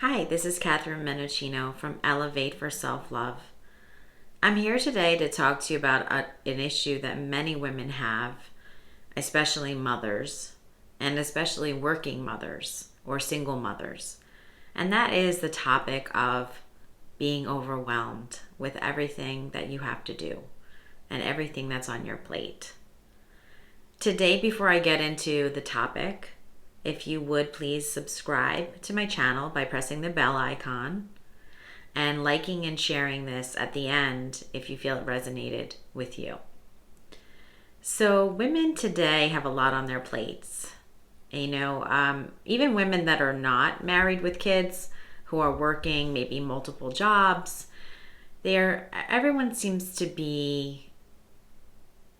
Hi, this is Catherine Menachino from Elevate for Self-Love. I'm here today to talk to you about an issue that many women have, especially mothers, and especially working mothers or single mothers. And that is the topic of being overwhelmed with everything that you have to do and everything that's on your plate. Today, before I get into the topic, if you would please subscribe to my channel by pressing the bell icon and liking and sharing this at the end if you feel it resonated with you. So women today have a lot on their plates. Even women that are not married with kids, who are working maybe multiple jobs, everyone seems to be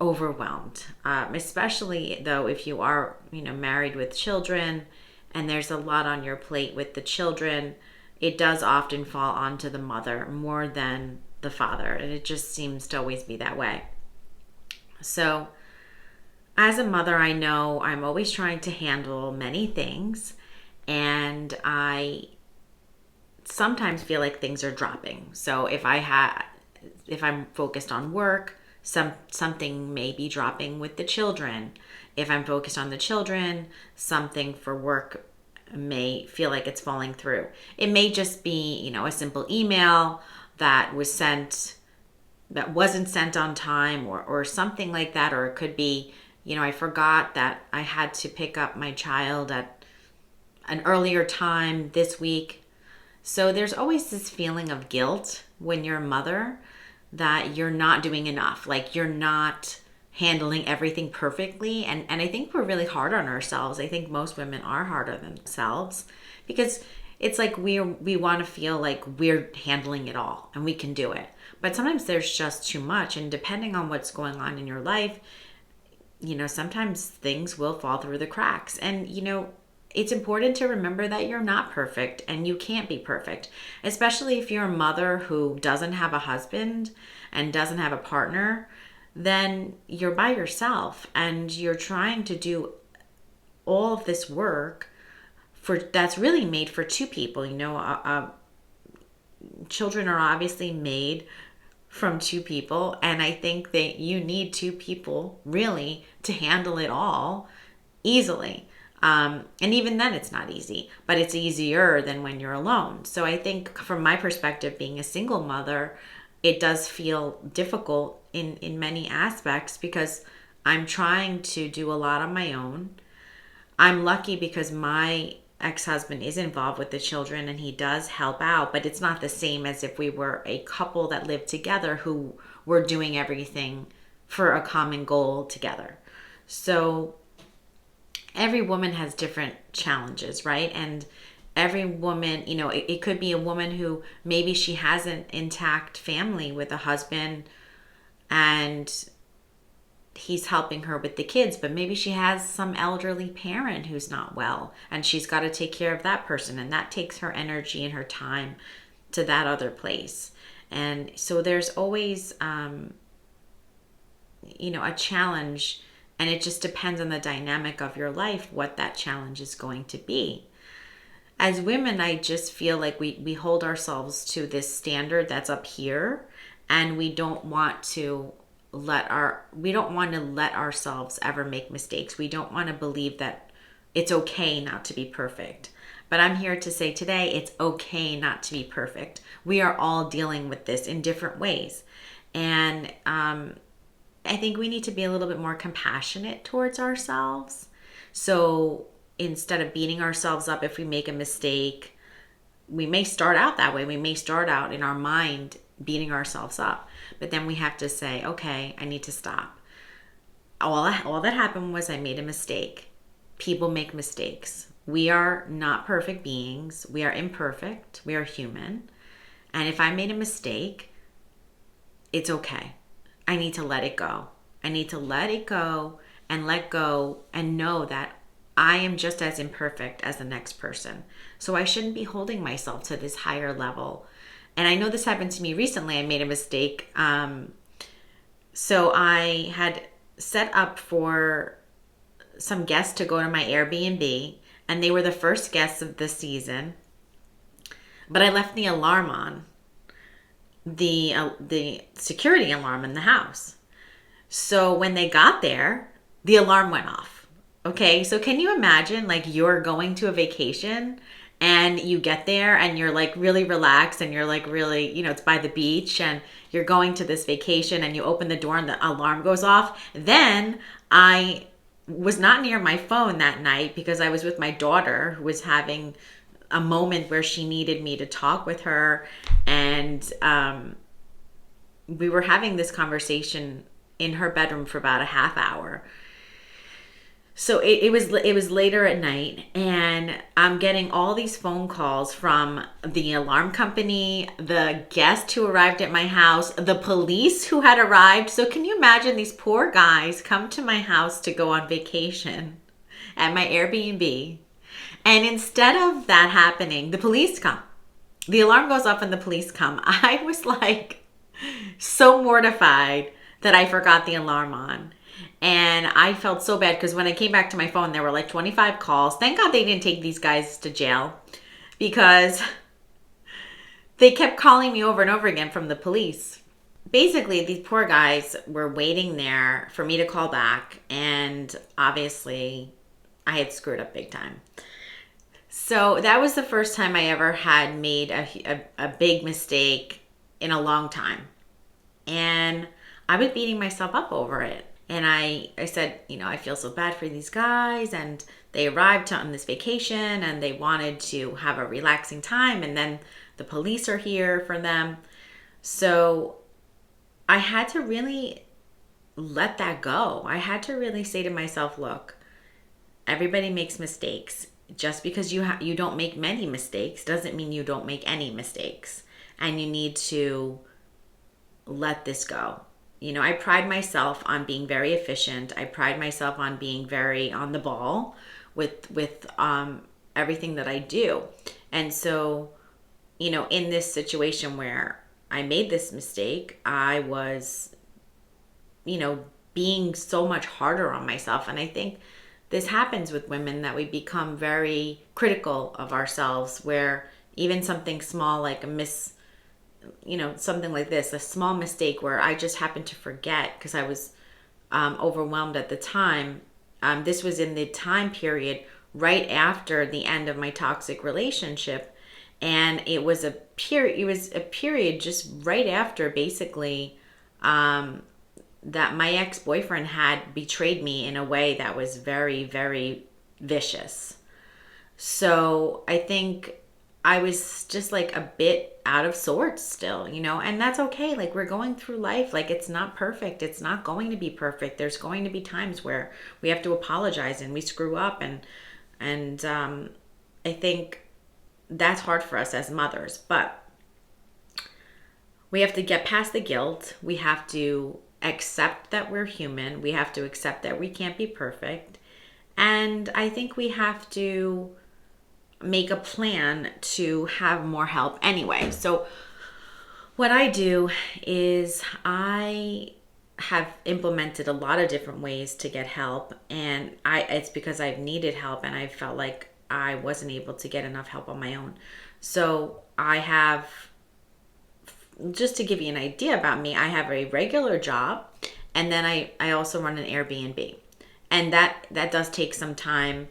overwhelmed, especially though if you are married with children and there's a lot on your plate with the children. It does often fall onto the mother more than the father, and it just seems to always be that way. So as a mother, I know I'm always trying to handle many things, and I sometimes feel like things are dropping. So if I'm focused on work, something may be dropping with the children. If I'm focused on the children, something for work may feel like it's falling through. It may just be, a simple email that wasn't sent on time, or something like that. Or it could be, I forgot that I had to pick up my child at an earlier time this week. So there's always this feeling of guilt when you're a mother that you're not doing enough, like you're not handling everything perfectly. And I think we're really hard on ourselves. I think most women are hard on themselves because it's like we want to feel like we're handling it all and we can do it. But sometimes there's just too much, and depending on what's going on in your life, sometimes things will fall through the cracks. And it's important to remember that you're not perfect and you can't be perfect, especially if you're a mother who doesn't have a husband and doesn't have a partner. Then you're by yourself and you're trying to do all of this work that's really made for two people. Children are obviously made from two people, and I think that you need two people really to handle it all easily. And even then it's not easy, but it's easier than when you're alone. So I think from my perspective, being a single mother, it does feel difficult in many aspects because I'm trying to do a lot on my own. I'm lucky because my ex-husband is involved with the children and he does help out, but it's not the same as if we were a couple that lived together who were doing everything for a common goal together. So every woman has different challenges, right? And every woman, it could be a woman who maybe she has an intact family with a husband and he's helping her with the kids, but maybe she has some elderly parent who's not well and she's got to take care of that person, and that takes her energy and her time to that other place. And so there's always a challenge, and it just depends on the dynamic of your life what that challenge is going to be. As women, I just feel like we hold ourselves to this standard that's up here, and we don't want to let ourselves ever make mistakes. We don't want to believe that it's okay not to be perfect. But I'm here to say today, it's okay not to be perfect. We are all dealing with this in different ways. And I think we need to be a little bit more compassionate towards ourselves. So instead of beating ourselves up if we make a mistake, we may start out that way. We may start out in our mind beating ourselves up. But then we have to say, okay, I need to stop. All that happened was I made a mistake. People make mistakes. We are not perfect beings. We are imperfect. We are human. And if I made a mistake, it's okay. I need to let it go. I need to let it go and let go and know that I am just as imperfect as the next person. So I shouldn't be holding myself to this higher level. And I know this happened to me recently. I made a mistake. So I had set up for some guests to go to my Airbnb, and they were the first guests of the season. but I left the alarm on, the security alarm in the house. So when they got there, the alarm went off. Okay, so can you imagine, like, you're going to a vacation and you get there and you're like really relaxed and you're like really, it's by the beach and you're going to this vacation and you open the door and the alarm goes off. Then I was not near my phone that night because I was with my daughter, who was having a moment where she needed me to talk with her. And we were having this conversation in her bedroom for about a half hour. So it was later at night, and I'm getting all these phone calls from the alarm company, the guest who arrived at my house, the police who had arrived. So can you imagine, these poor guys come to my house to go on vacation at my Airbnb, and instead of that happening, the police come. The alarm goes off and the police come. I was like so mortified that I forgot the alarm on. And I felt so bad because when I came back to my phone, there were like 25 calls. Thank God they didn't take these guys to jail, because they kept calling me over and over again from the police. Basically, these poor guys were waiting there for me to call back. And obviously, I had screwed up big time. So that was the first time I ever had made a big mistake in a long time. And I was beating myself up over it. And I said, I feel so bad for these guys, and they arrived on this vacation and they wanted to have a relaxing time, and then the police are here for them. So I had to really let that go. I had to really say to myself, look, everybody makes mistakes. Just because you don't make many mistakes doesn't mean you don't make any mistakes. And you need to let this go. I pride myself on being very efficient. I pride myself on being very on the ball with everything that I do. And so, in this situation where I made this mistake, I was, being so much harder on myself. And I think this happens with women, that we become very critical of ourselves, where even something small like something like this, a small mistake where I just happened to forget because I was overwhelmed at the time. This was in the time period right after the end of my toxic relationship. And it was a period just right after, basically, that my ex-boyfriend had betrayed me in a way that was very, very vicious. So I think I was just like a bit out of sorts still, and that's okay. Like, we're going through life. Like, it's not perfect. It's not going to be perfect. There's going to be times where we have to apologize and we screw up. And I think that's hard for us as mothers, but we have to get past the guilt. We have to accept that we're human. We have to accept that we can't be perfect. And I think we have to make a plan to have more help anyway. So what I do is I have implemented a lot of different ways to get help, and it's because I've needed help and I felt like I wasn't able to get enough help on my own. So I have, just to give you an idea about me, I have a regular job, and then I also run an Airbnb. And that does take some time,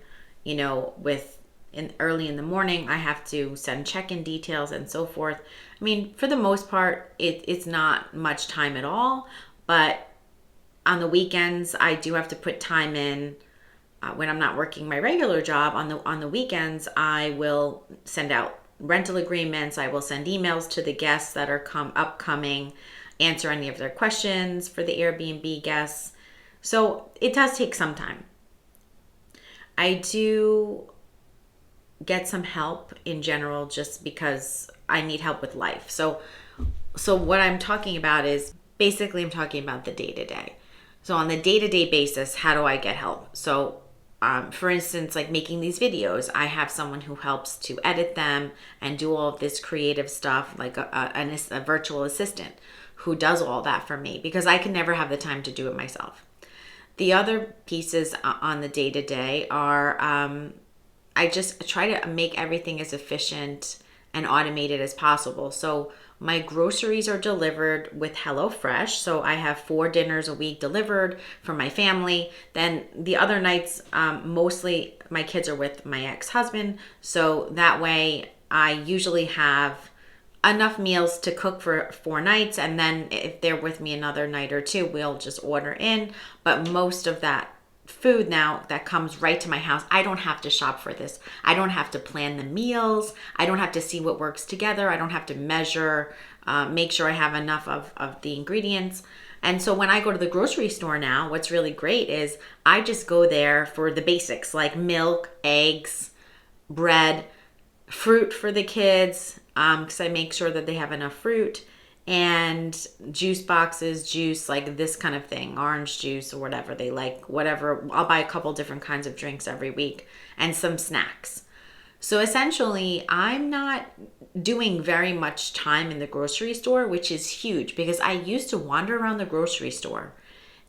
early in the morning, I have to send check-in details and so forth. I mean, for the most part, it's not much time at all. But on the weekends, I do have to put time in. When I'm not working my regular job, on the weekends, I will send out rental agreements. I will send emails to the guests that are upcoming, answer any of their questions for the Airbnb guests. So it does take some time. I do get some help in general just because I need help with life. So what I'm talking about is, basically, I'm talking about the day-to-day. So on the day-to-day basis, how do I get help? So for instance, like making these videos, I have someone who helps to edit them and do all of this creative stuff, like a virtual assistant who does all that for me, because I can never have the time to do it myself. The other pieces on the day-to-day are I just try to make everything as efficient and automated as possible. So my groceries are delivered with HelloFresh. So I have 4 dinners a week delivered for my family. Then the other nights, mostly my kids are with my ex-husband. So that way I usually have enough meals to cook for 4 nights. And then if they're with me another night or two, we'll just order in. But most of that food now that comes right to my house, I don't have to shop for this. I don't have to plan the meals. I don't have to see what works together. I don't have to measure, make sure I have enough of the ingredients. And so when I go to the grocery store now, what's really great is I just go there for the basics like milk, eggs, bread, fruit for the kids, because I make sure that they have enough fruit, and juice boxes, juice, like this kind of thing, orange juice or whatever they like, whatever. I'll buy a couple different kinds of drinks every week and some snacks. So essentially, I'm not doing very much time in the grocery store, which is huge because I used to wander around the grocery store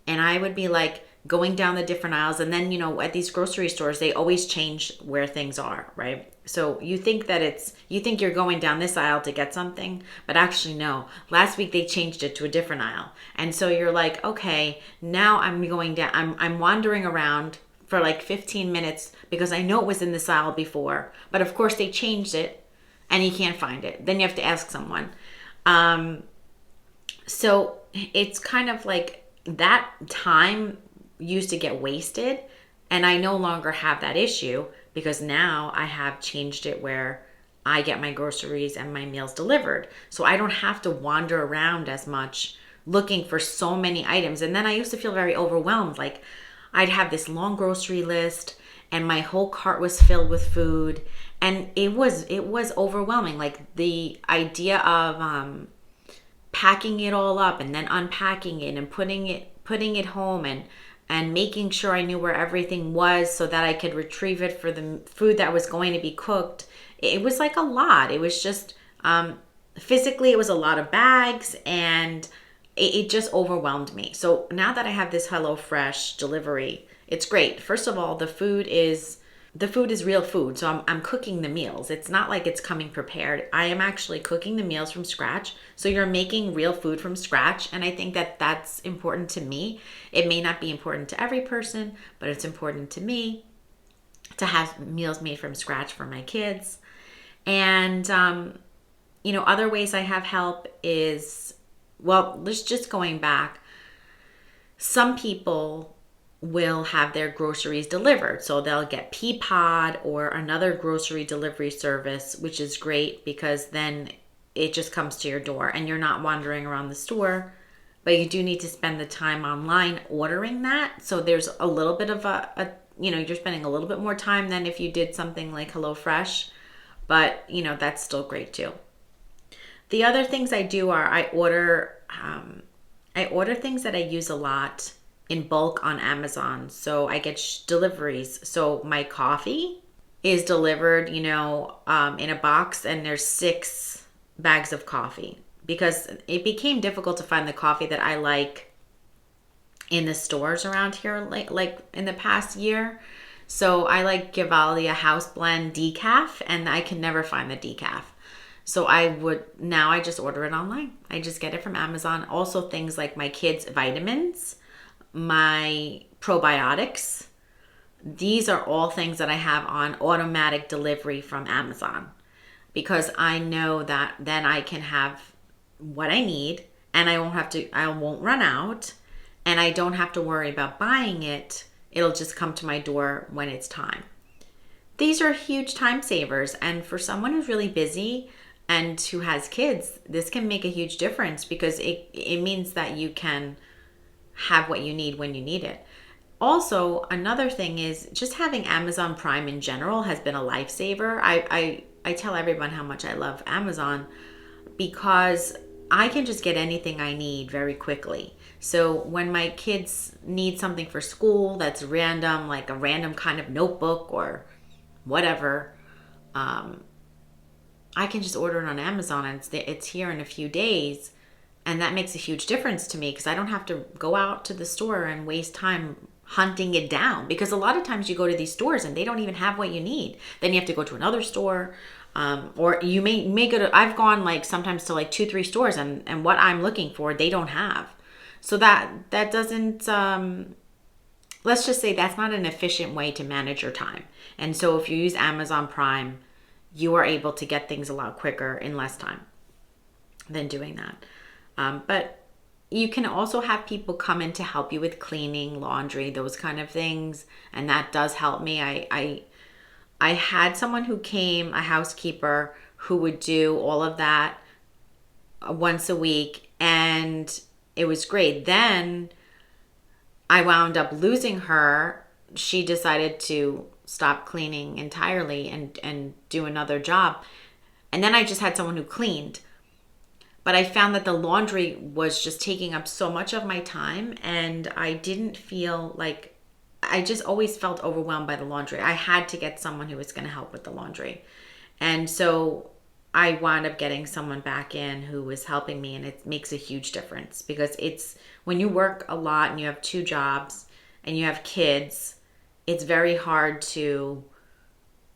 and I would be like going down the different aisles. And then, at these grocery stores, they always change where things are, right? So you think you're going down this aisle to get something, but actually no. Last week they changed it to a different aisle. And so you're like, okay, now I'm going down, I'm wandering around for like 15 minutes because I know it was in this aisle before, but of course they changed it and you can't find it. Then you have to ask someone. So it's kind of like that time used to get wasted, and I no longer have that issue because now I have changed it where I get my groceries and my meals delivered. So I don't have to wander around as much looking for so many items. And then I used to feel very overwhelmed. Like I'd have this long grocery list and my whole cart was filled with food, and it was overwhelming. Like the idea of packing it all up and then unpacking it and putting it home and making sure I knew where everything was so that I could retrieve it for the food that was going to be cooked. It was like a lot. It was just, physically, it was a lot of bags, and it just overwhelmed me. So now that I have this HelloFresh delivery, it's great. First of all, the food is real food. So I'm cooking the meals. It's not like it's coming prepared. I am actually cooking the meals from scratch. So you're making real food from scratch. And I think that that's important to me. It may not be important to every person, but it's important to me to have meals made from scratch for my kids. And, other ways I have help is, let's just going back. Some people will have their groceries delivered. So they'll get Peapod or another grocery delivery service, which is great because then it just comes to your door and you're not wandering around the store, but you do need to spend the time online ordering that. So there's a little bit of you're spending a little bit more time than if you did something like HelloFresh, but that's still great too. The other things I do are I order things that I use a lot in bulk on Amazon. So I get deliveries. So my coffee is delivered, in a box, and there's 6 bags of coffee because it became difficult to find the coffee that I like in the stores around here, like in the past year. So I like Gevalia House Blend Decaf, and I can never find the decaf. So I just order it online. I just get it from Amazon. Also things like my kids' vitamins, my probiotics. These are all things that I have on automatic delivery from Amazon because I know that then I can have what I need and I won't run out, and I don't have to worry about buying it. It'll just come to my door when it's time. These are huge time savers, and for someone who's really busy and who has kids, this can make a huge difference because it means that you can have what you need when you need it. Also, another thing is just having Amazon Prime in general has been a lifesaver. I tell everyone how much I love Amazon because I can just get anything I need very quickly. So when my kids need something for school that's random, like a random kind of notebook or whatever, I can just order it on Amazon and it's here in a few days. And that makes a huge difference to me because I don't have to go out to the store and waste time hunting it down, because a lot of times you go to these stores and they don't even have what you need. Then you have to go to another store, or you may go to, I've gone like sometimes to like 2-3 stores, and what I'm looking for they don't have. So that doesn't, let's just say that's not an efficient way to manage your time. And so if you use Amazon Prime, you are able to get things a lot quicker in less time than doing that. But you can also have people come in to help you with cleaning, laundry, those kind of things. And that does help me. I had someone who came, a housekeeper, who would do all of that once a week. And it was great. Then I wound up losing her. She decided to stop cleaning entirely and do another job. And then I just had someone who cleaned. But I found that the laundry was just taking up so much of my time, and I didn't feel like, I just always felt overwhelmed by the laundry. I had to get someone who was going to help with the laundry. And so I wound up getting someone back in who was helping me, and it makes a huge difference, because it's, when you work a lot and you have 2 jobs and you have kids, it's very hard to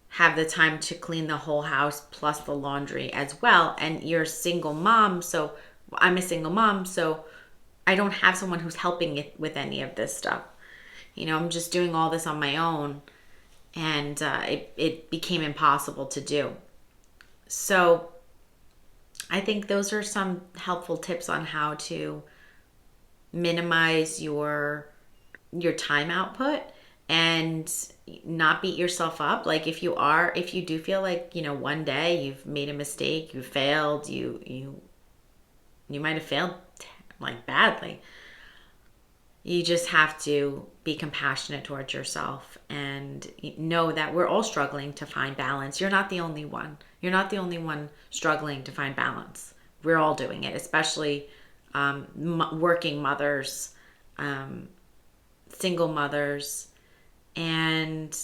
have the time to clean the whole house plus the laundry as well. And you're a single mom, so I'm a single mom, so I don't have someone who's helping it with any of this stuff. I'm just doing all this on my own, and it became impossible to do. So I think those are some helpful tips on how to minimize your time output and not beat yourself up. Like if you do feel like, one day you've made a mistake, you failed, you might have failed like badly. You just have to be compassionate towards yourself and know that we're all struggling to find balance. You're not the only one. You're not the only one struggling to find balance. We're all doing it, especially working mothers, single mothers. And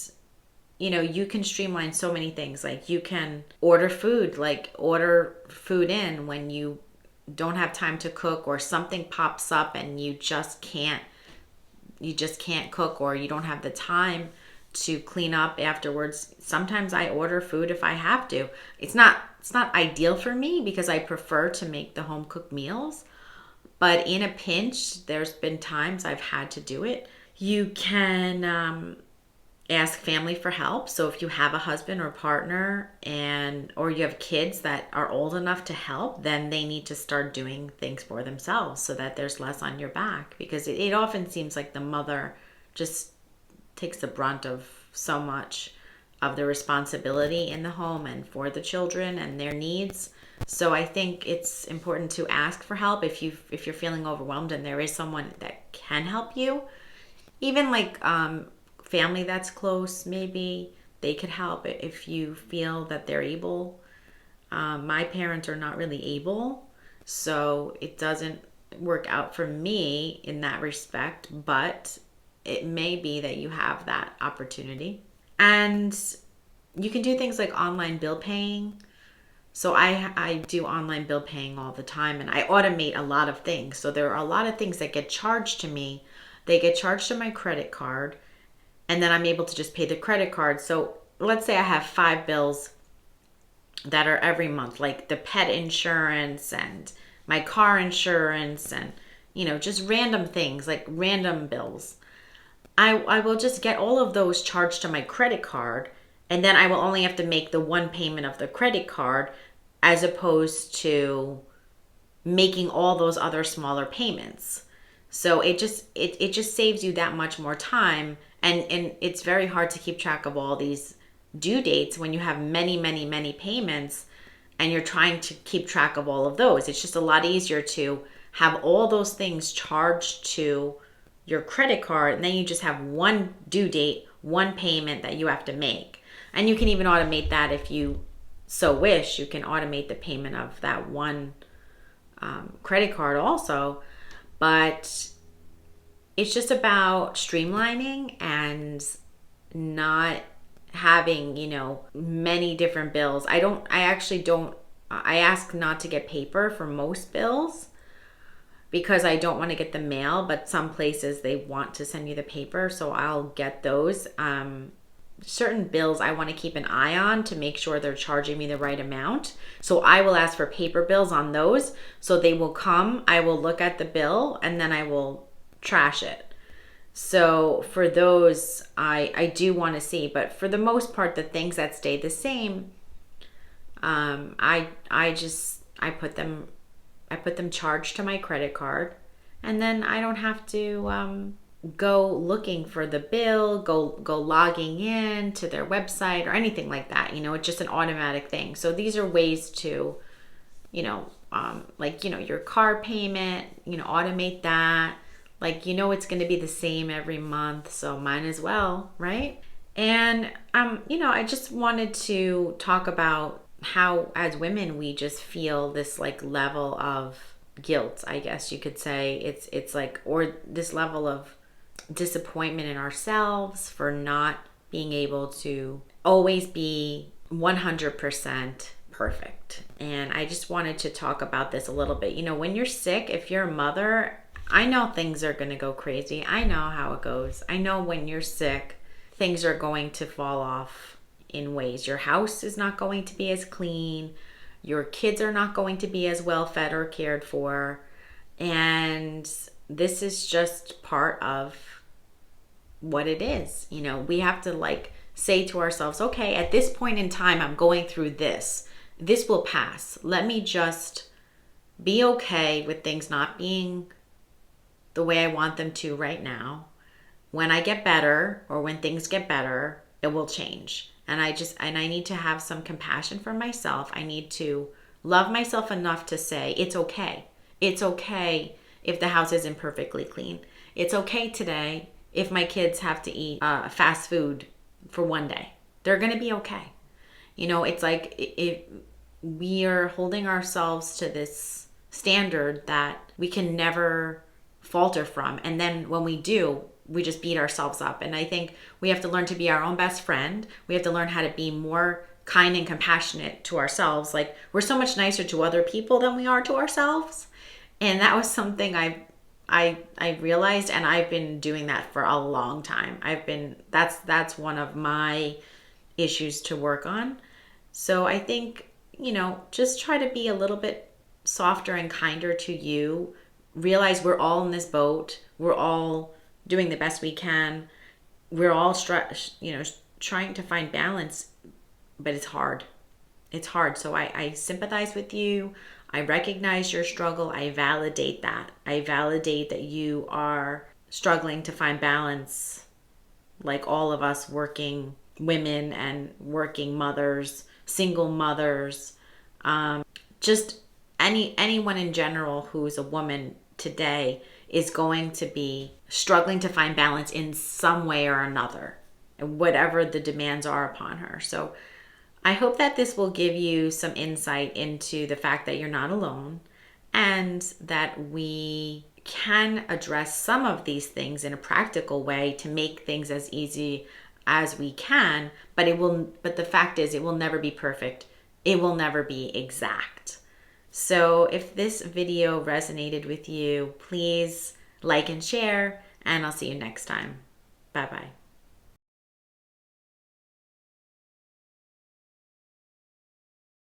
you can streamline so many things. Like you can order food in when you don't have time to cook, or something pops up and you just can't cook, or you don't have the time to clean up afterwards. Sometimes I order food if I have to. It's not ideal for me because I prefer to make the home cooked meals, but in a pinch, there's been times I've had to do it. You can ask family for help. So if you have a husband or partner or you have kids that are old enough to help, then they need to start doing things for themselves so that there's less on your back, because it often seems like the mother just takes the brunt of so much of the responsibility in the home and for the children and their needs. So I think it's important to ask for help if you're feeling overwhelmed and there is someone that can help you. Even like family that's close, maybe they could help if you feel that they're able. My parents are not really able, so it doesn't work out for me in that respect, but it may be that you have that opportunity. And you can do things like online bill paying. So I do online bill paying all the time, and I automate a lot of things. So there are a lot of things that get charged to me. They get charged to my credit card, and then I'm able to just pay the credit card. So let's say I have 5 bills that are every month, like the pet insurance and my car insurance and, just random things, like random bills. I will just get all of those charged to my credit card, and then I will only have to make the one payment of the credit card as opposed to making all those other smaller payments. So it just saves you that much more time, and it's very hard to keep track of all these due dates when you have many, many, many payments and you're trying to keep track of all of those. It's just a lot easier to have all those things charged to your credit card, and then you just have one due date, one payment that you have to make. And you can even automate that if you so wish. You can automate the payment of that one credit card also. But it's just about streamlining and not having, many different bills. I ask not to get paper for most bills. because I don't want to get the mail, but some places they want to send you the paper, so I'll get those. Certain bills I want to keep an eye on to make sure they're charging me the right amount. So I will ask for paper bills on those. So they will come, I will look at the bill, and then I will trash it. So for those, I do want to see, but for the most part, the things that stay the same, I put them charged to my credit card, and then I don't have to go looking for the bill, go logging in to their website or anything like that. It's just an automatic thing. So these are ways to, your car payment, automate that. It's going to be the same every month, so might as well, right? And, I just wanted to talk about how, as women, we just feel this level of guilt, I guess you could say. It's or this level of disappointment in ourselves for not being able to always be 100% perfect. And I just wanted to talk about this a little bit. When you're sick, if you're a mother, I know things are going to go crazy. I know how it goes. I know when you're sick, things are going to fall off in ways. Your house is not going to be as clean. Your kids are not going to be as well fed or cared for. And this is just part of what it is. We have to say to ourselves, okay, at this point in time, I'm going through this. This will pass. Let me just be okay with things not being the way I want them to right now. When I get better, or when things get better, it will change. And I need to have some compassion for myself. I need to love myself enough to say, it's okay. It's okay if the house isn't perfectly clean. It's okay today if my kids have to eat fast food for one day. They're going to be okay. It's like if we are holding ourselves to this standard that we can never falter from. And then when we do, we just beat ourselves up. And I think we have to learn to be our own best friend. We have to learn how to be more kind and compassionate to ourselves. We're so much nicer to other people than we are to ourselves. And that was something I realized, and I've been doing that for a long time. That's one of my issues to work on. So I think, just try to be a little bit softer and kinder to you. Realize we're all in this boat. We're all doing the best we can. We're all trying to find balance, but it's hard. It's hard. So I sympathize with you. I recognize your struggle. I validate that. I validate that you are struggling to find balance, like all of us working women and working mothers, single mothers, just anyone in general who's a woman today is going to be struggling to find balance in some way or another, whatever the demands are upon her. So I hope that this will give you some insight into the fact that you're not alone, and that we can address some of these things in a practical way to make things as easy as we can, but the fact is it will never be perfect. It will never be exact. So if this video resonated with you, please like and share, and I'll see you next time. Bye-bye.